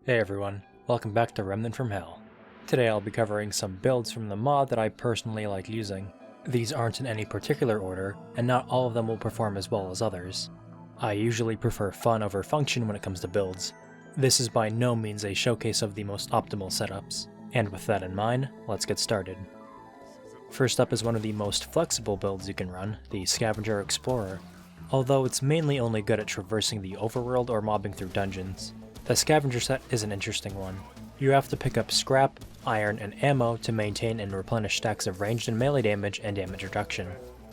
Hey everyone, welcome back to Remnant from Hell. Today I'll be covering some builds from the mod that I personally like using. These aren't in any particular order, and not all of them will perform as well as others. I usually prefer fun over function when it comes to builds. This is by no means a showcase of the most optimal setups, and with that in mind, let's get started. First up is one of the most flexible builds you can run, the Scavenger Explorer. Although it's mainly only good at traversing the overworld or mobbing through dungeons. The scavenger set is an interesting one. You have to pick up scrap, iron, and ammo to maintain and replenish stacks of ranged and melee damage and damage reduction.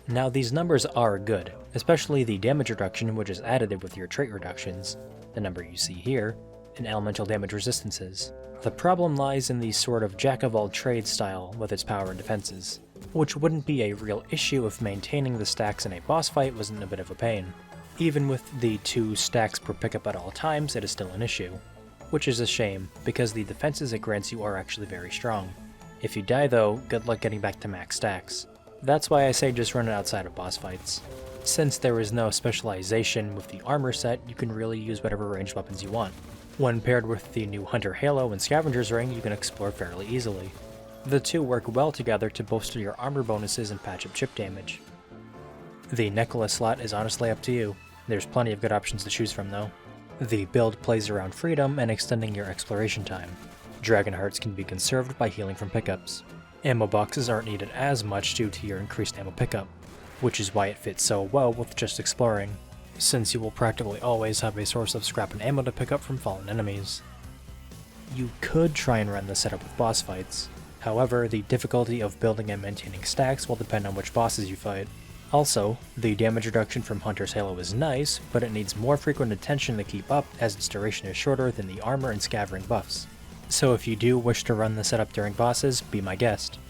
Now these numbers are good, especially the damage reduction which is additive with your trait reductions, the number you see here, and elemental damage resistances. The problem lies in the sort of jack-of-all-trades style with its power and defenses, which wouldn't be a real issue if maintaining the stacks in a boss fight wasn't a bit of a pain. Even with the 2 stacks per pickup at all times, it is still an issue. Which is a shame, because the defenses it grants you are actually very strong. If you die though, good luck getting back to max stacks. That's why I say just run it outside of boss fights. Since there is no specialization with the armor set, you can really use whatever ranged weapons you want. When paired with the new Hunter Halo and Scavenger's Ring, you can explore fairly easily. The two work well together to bolster your armor bonuses and patch up chip damage. The necklace slot is honestly up to you. There's plenty of good options to choose from though. The build plays around freedom and extending your exploration time. Dragon hearts can be conserved by healing from pickups. Ammo boxes aren't needed as much due to your increased ammo pickup, which is why it fits so well with just exploring, since you will practically always have a source of scrap and ammo to pick up from fallen enemies. You could try and run the setup with boss fights. However, the difficulty of building and maintaining stacks will depend on which bosses you fight. Also, the damage reduction from Hunter's Halo is nice, but it needs more frequent attention to keep up as its duration is shorter than the armor and scavenging buffs. So if you do wish to run the setup during bosses, be my guest.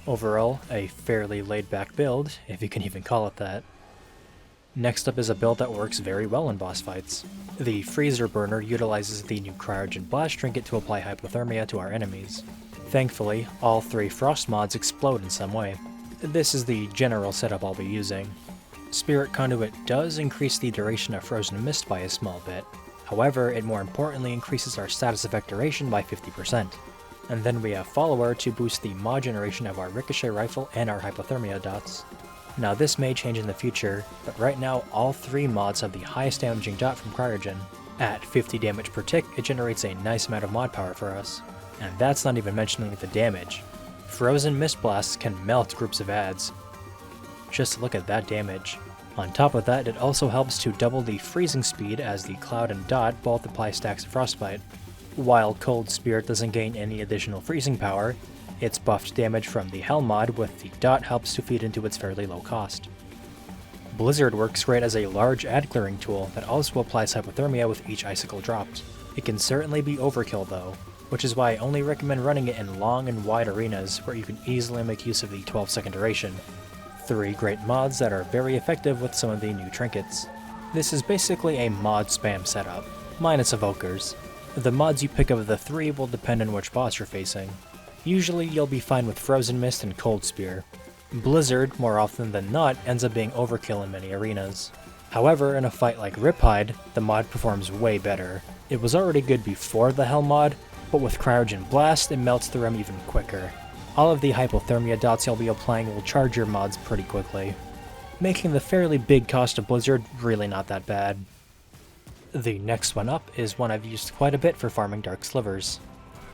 Overall, a fairly laid-back build, if you can even call it that. Next up is a build that works very well in boss fights. The Freezer Burner utilizes the new Cryogen Blast Trinket to apply hypothermia to our enemies. Thankfully, all 3 frost mods explode in some way. This is the general setup I'll be using. Spirit Conduit does increase the duration of Frozen Mist by a small bit, however it more importantly increases our status effect duration by 50%. And then we have Follower to boost the mod generation of our Ricochet Rifle and our Hypothermia dots. Now this may change in the future, but right now all 3 mods have the highest damaging dot from Cryogen. At 50 damage per tick, it generates a nice amount of mod power for us. And that's not even mentioning the damage. Frozen Mist Blasts can melt groups of adds. Just look at that damage. On top of that, it also helps to double the freezing speed as the Cloud and Dot both apply stacks of Frostbite. While Cold Spirit doesn't gain any additional freezing power, its buffed damage from the Hell mod with the Dot helps to feed into its fairly low cost. Blizzard works great as a large ad clearing tool that also applies hypothermia with each icicle dropped. It can certainly be overkill though, which is why I only recommend running it in long and wide arenas where you can easily make use of the 12-second duration. 3 great mods that are very effective with some of the new trinkets. This is basically a mod spam setup, minus evokers. The mods you pick of the 3 will depend on which boss you're facing. Usually you'll be fine with Frozen Mist and Cold Spear. Blizzard, more often than not, ends up being overkill in many arenas. However, in a fight like Riptide, the mod performs way better. It was already good before the Hell mod, but with Cryogen Blast, it melts through them even quicker. All of the hypothermia dots you'll be applying will charge your mods pretty quickly, making the fairly big cost of Blizzard really not that bad. The next one up is one I've used quite a bit for farming Dark Slivers.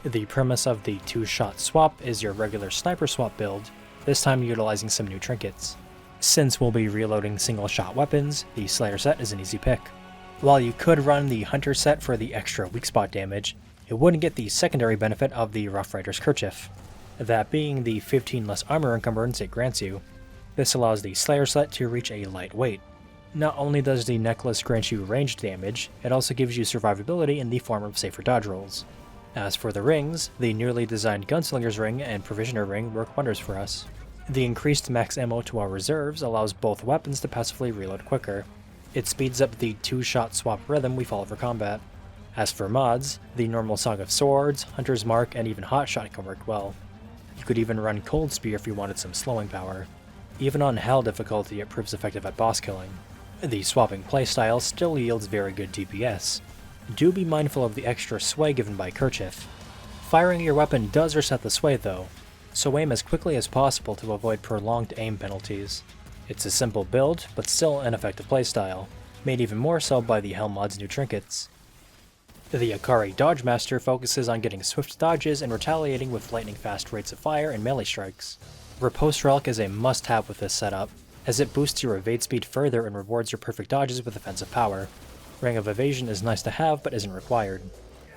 The premise of the 2-shot swap is your regular sniper swap build, this time utilizing some new trinkets. Since we'll be reloading single-shot weapons, the Slayer set is an easy pick. While you could run the Hunter set for the extra weak spot damage, it wouldn't get the secondary benefit of the Rough Rider's Kerchief, that being the 15 less armor encumbrance it grants you. This allows the Slayer set to reach a light weight. Not only does the necklace grant you ranged damage, it also gives you survivability in the form of safer dodge rolls. As for the rings, the newly designed Gunslinger's Ring and Provisioner Ring work wonders for us. The increased max ammo to our reserves allows both weapons to passively reload quicker. It speeds up the 2-shot swap rhythm we follow for combat. As for mods, the normal Song of Swords, Hunter's Mark, and even Hotshot can work well. You could even run Cold Spear if you wanted some slowing power. Even on Hell difficulty it proves effective at boss killing. The swapping playstyle still yields very good DPS. do be mindful of the extra sway given by kerchief. Firing your weapon does reset the sway though, so aim as quickly as possible to avoid prolonged aim penalties. It's a simple build, but still an effective playstyle, made even more so by the Helm mod's new trinkets. The Akari Dodge Master focuses on getting swift dodges and retaliating with lightning-fast rates of fire and melee strikes. Riposte Relic is a must-have with this setup, as it boosts your evade speed further and rewards your perfect dodges with offensive power. Ring of Evasion is nice to have, but isn't required.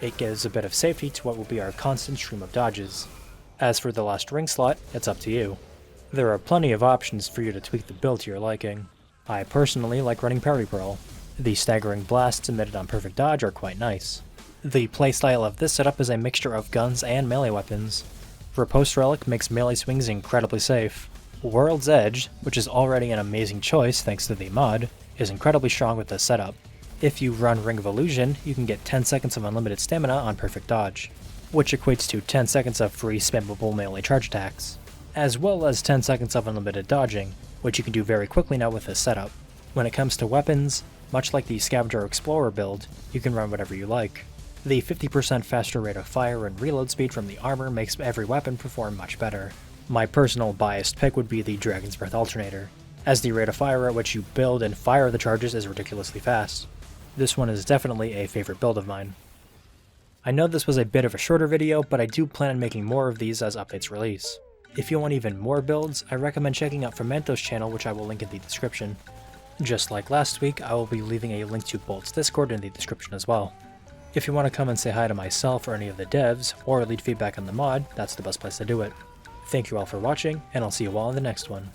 It gives a bit of safety to what will be our constant stream of dodges. As for the last ring slot, it's up to you. There are plenty of options for you to tweak the build to your liking. I personally like running Parry Pearl. The staggering blasts emitted on perfect dodge are quite nice. The playstyle of this setup is a mixture of guns and melee weapons. Riposte Relic makes melee swings incredibly safe. World's Edge, which is already an amazing choice thanks to the mod, is incredibly strong with this setup. If you run Ring of Illusion, you can get 10 seconds of unlimited stamina on perfect dodge, which equates to 10 seconds of free spammable melee charge attacks, as well as 10 seconds of unlimited dodging, which you can do very quickly now with this setup. When it comes to weapons, much like the Scavenger Explorer build, you can run whatever you like. The 50% faster rate of fire and reload speed from the armor makes every weapon perform much better. My personal biased pick would be the Dragon's Breath Alternator, as the rate of fire at which you build and fire the charges is ridiculously fast. This one is definitely a favorite build of mine. I know this was a bit of a shorter video, but I do plan on making more of these as updates release. If you want even more builds, I recommend checking out Fermento's channel, which I will link in the description. Just like last week, I will be leaving a link to Bolt's Discord in the description as well. If you want to come and say hi to myself or any of the devs, or leave feedback on the mod, that's the best place to do it. Thank you all for watching, and I'll see you all in the next one.